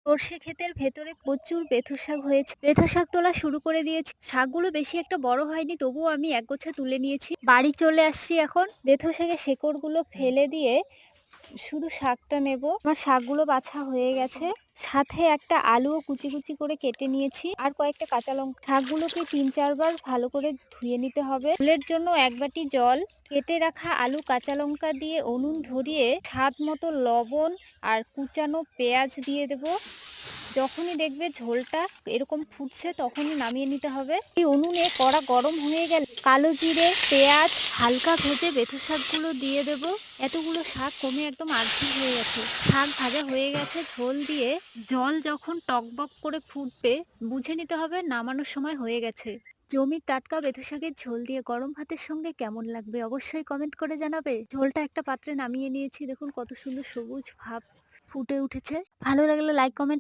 সর্ষে ক্ষেতের ভেতরে প্রচুর বেথু শাক হয়েছে। বেথু শাক তোলা শুরু করে দিয়েছি। শাকগুলো বেশি একটা বড় হয়নি, তবুও আমি একগোছা তুলে নিয়েছি। বাড়ি চলে আসছি এখন। বেথু শাকের শেকড়গুলো ফেলে দিয়ে শুধু শাকটা নেব। আমার শাকগুলো বাছা হয়ে গেছে। সাথে একটা আলুও কুচি কুচি করে কেটে নিয়েছি, আর কয়েকটা কাঁচা লঙ্কা। শাকগুলোকে ৩-৪ বার ভালো করে ধুয়ে নিতে হবে। ঝোলের জন্য ১ বাটি জল, কেটে রাখা আলু, কাঁচা লঙ্কা দিয়ে উনুন ধরিয়ে স্বাদ মতো লবণ আর কুচানো পেঁয়াজ দিয়ে দেব। যখনই দেখবে ঝোলটা এরকম ফুটছে তখনই নামিয়ে নিতে হবে। এই উনুনে কড়া গরম হয়ে গেলে কালো জিরে, পেঁয়াজ হালকা ভেজে বেথু শাকগুলো দিয়ে দেব। এতগুলো শাক কমে একদম আর্ধেক হয়ে গেছে। শাক ভাজা হয়ে গেছে। ঝোল দিয়ে জল যখন টকবক করে ফুটবে বুঝে নিতে হবে নামানোর সময় হয়ে গেছে। জমির টাটকা বেথু শাকের ঝোল দিয়ে গরম ভাতের সঙ্গে কেমন লাগবে অবশ্যই কমেন্ট করে জানাবে। ঝোলটা একটা পাত্রে নামিয়ে নিয়েছি। দেখুন কত সুন্দর সবুজ ভাব ফুটে উঠেছে। ভালো লাগলে লাইক, কমেন্ট